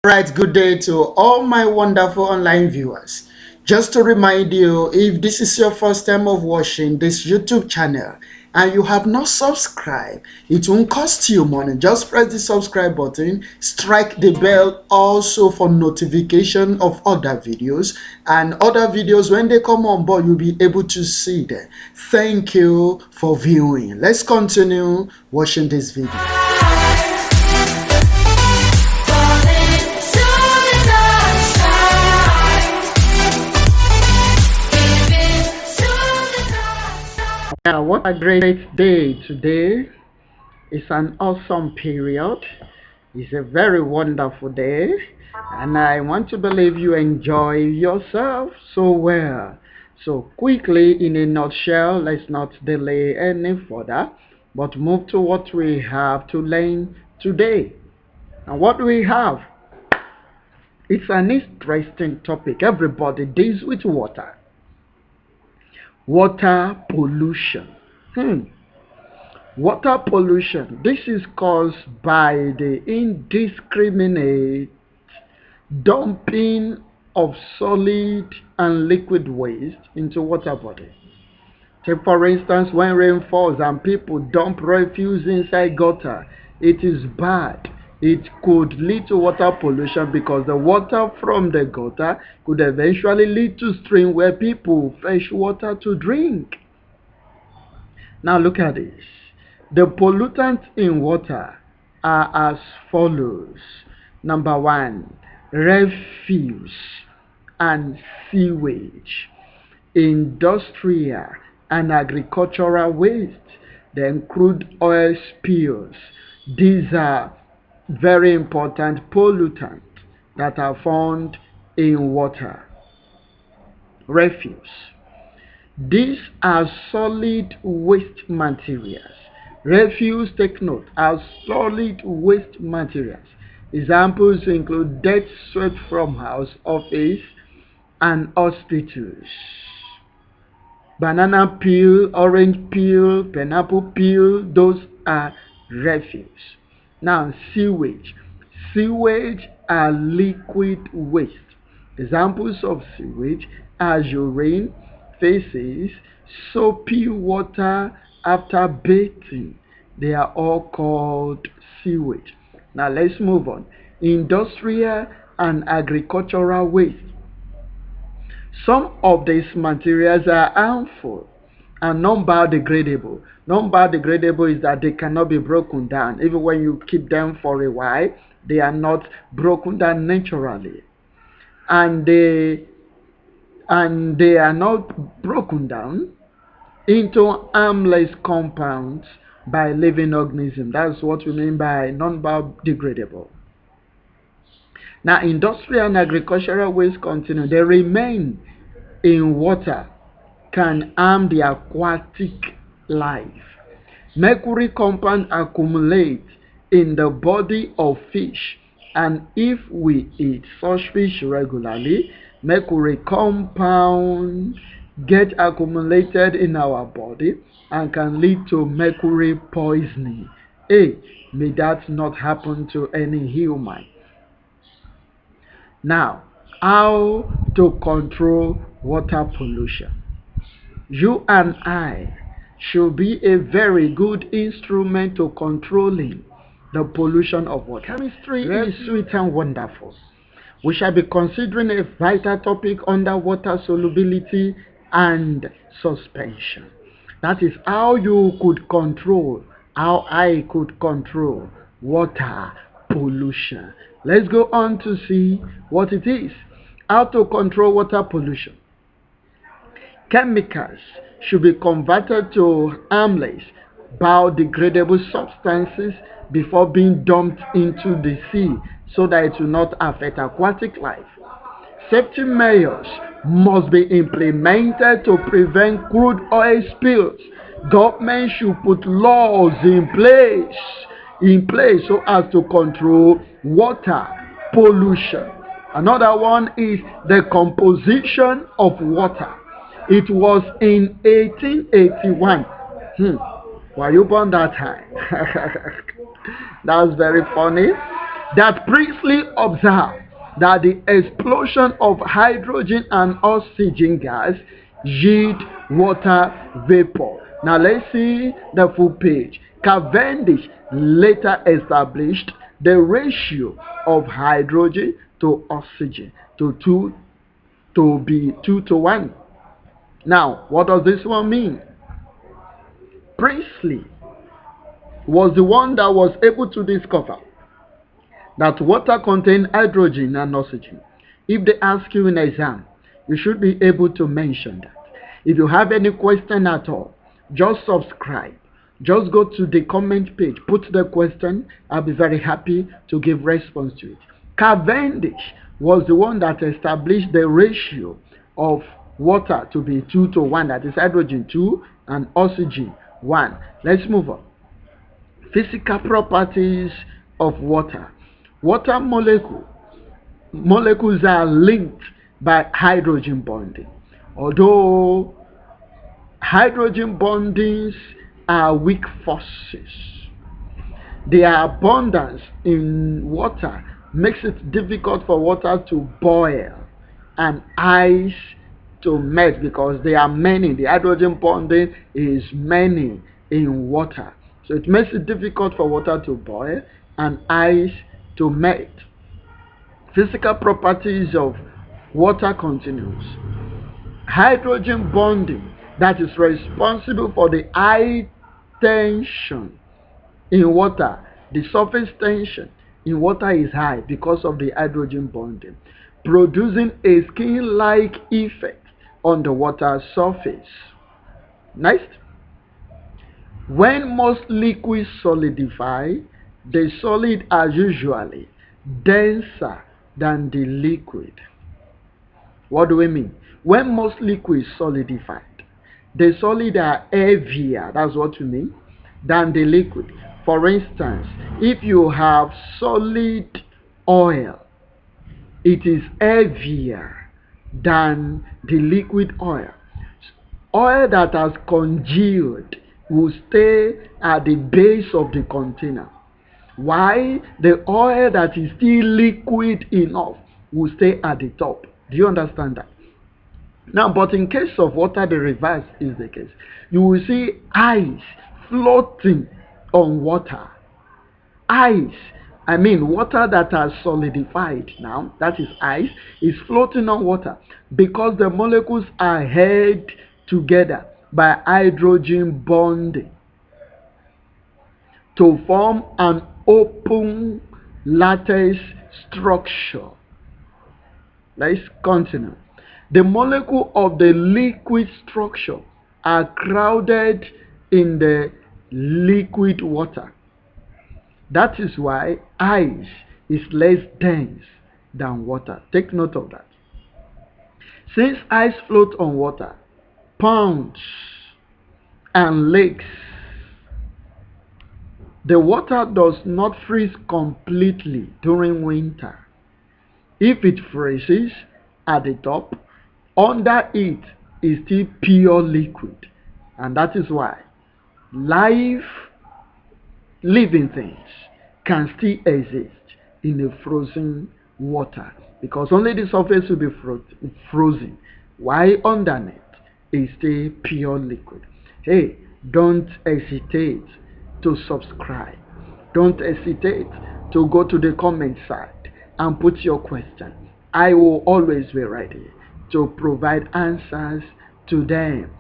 Right, good day to all my wonderful online viewers. Just to remind you, if this is your first time of watching this YouTube channel and you have not subscribed, it won't cost you money. Just press the subscribe button, strike the bell also for notification of other videos, and other videos when they come on board you'll be able to see them. Thank you for viewing. Let's continue watching this video. Yeah, what a great day today. It's an awesome period. It's a very wonderful day. And I want to believe you enjoy yourself so well. So quickly, in a nutshell, let's not delay any further, but move to what we have to learn today. And what we have, it's an interesting topic. Everybody deals with water. Water pollution. Water pollution. This is caused by the indiscriminate dumping of solid and liquid waste into water bodies. Take for instance, when rain falls and people dump refuse inside gutter, it is bad. It could lead to water pollution because the water from the gutter could eventually lead to stream where people fetch water to drink. Now look at this. The pollutants in water are as follows. Number one, refuse and sewage, industrial and agricultural waste, then crude oil spills. These are very important pollutants that are found in water. Refuse. These are solid waste materials. Refuse, take note, are solid waste materials. Examples include dead swept from house, office, and hospitals. Banana peel, orange peel, pineapple peel, those are refuse. Now, sewage. Sewage are liquid waste. Examples of sewage are urine, feces, soapy water after bathing. They are all called sewage. Now let's move on. Industrial and agricultural waste. Some of these materials are harmful and non-biodegradable. Non-biodegradable is that they cannot be broken down. Even when you keep them for a while, they are not broken down naturally. And they are not broken down into harmless compounds by living organisms. That's what we mean by non-biodegradable. Now, industrial and agricultural waste continue. They remain in water, can harm the aquatic life. Mercury compound accumulate in the body of fish, and if we eat such fish regularly, mercury compound get accumulated in our body and can lead to mercury poisoning. May that not happen to any human. Now, how to control water pollution? You and I should be a very good instrument to controlling the pollution of water. Chemistry is sweet and wonderful. We shall be considering a vital topic under water solubility and suspension. That is how you could control, how I could control water pollution. Let's go on to see what it is. How to control water pollution. Chemicals should be converted to harmless, biodegradable substances before being dumped into the sea so that it will not affect aquatic life. Safety measures must be implemented to prevent crude oil spills. Government should put laws in place so as to control water pollution. Another one is the composition of water. It was in 1881. Were you born that time? That's very funny. That Priestley observed that the explosion of hydrogen and oxygen gas yield water vapor. Now let's see the full page. Cavendish later established the ratio of hydrogen to oxygen to be 2 to 1. Now, what does this one mean? Priestley was the one that was able to discover that water contains hydrogen and oxygen. If they ask you in exam, you should be able to mention that. If you have any question at all, just subscribe. Just go to the comment page, put the question. I'll be very happy to give response to it. Cavendish was the one that established the ratio of water to be 2 to 1, that is hydrogen 2 and oxygen 1. Let's move on. Physical properties of water. Water molecules are linked by hydrogen bonding. Although hydrogen bondings are weak forces, their abundance in water makes it difficult for water to boil and ice to melt, because there are many. The hydrogen bonding is many in water, so it makes it difficult for water to boil and ice to melt. Physical properties of water continues. Hydrogen bonding, that is responsible for the high tension in water. The surface tension in water is high because of the hydrogen bonding, producing a skin-like effect on the water surface. Next, when most liquids solidify, the solid are usually denser than the liquid. What do we mean? When most liquids solidified, the solid are heavier, that's what we mean, than the liquid. For instance, if you have solid oil, it is heavier than the liquid oil. Oil that has congealed will stay at the base of the container, while the oil that is still liquid enough will stay at the top. Do you understand that? Now, but in case of water, the reverse is the case. You will see ice floating on water. Water that has solidified now, that is ice, is floating on water because the molecules are held together by hydrogen bonding to form an open lattice structure. Let's continue. The molecule of the liquid structure are crowded in the liquid water. That is why ice is less dense than water. Take note of that. Since ice floats on water, ponds and lakes, the water does not freeze completely during winter. If it freezes at the top, under it is still pure liquid, and that is why living things can still exist in a frozen water, because only the surface will be frozen, while underneath is still pure liquid. Hey, don't hesitate to subscribe. Don't hesitate to go to the comment side and put your question. I will always be ready to provide answers to them.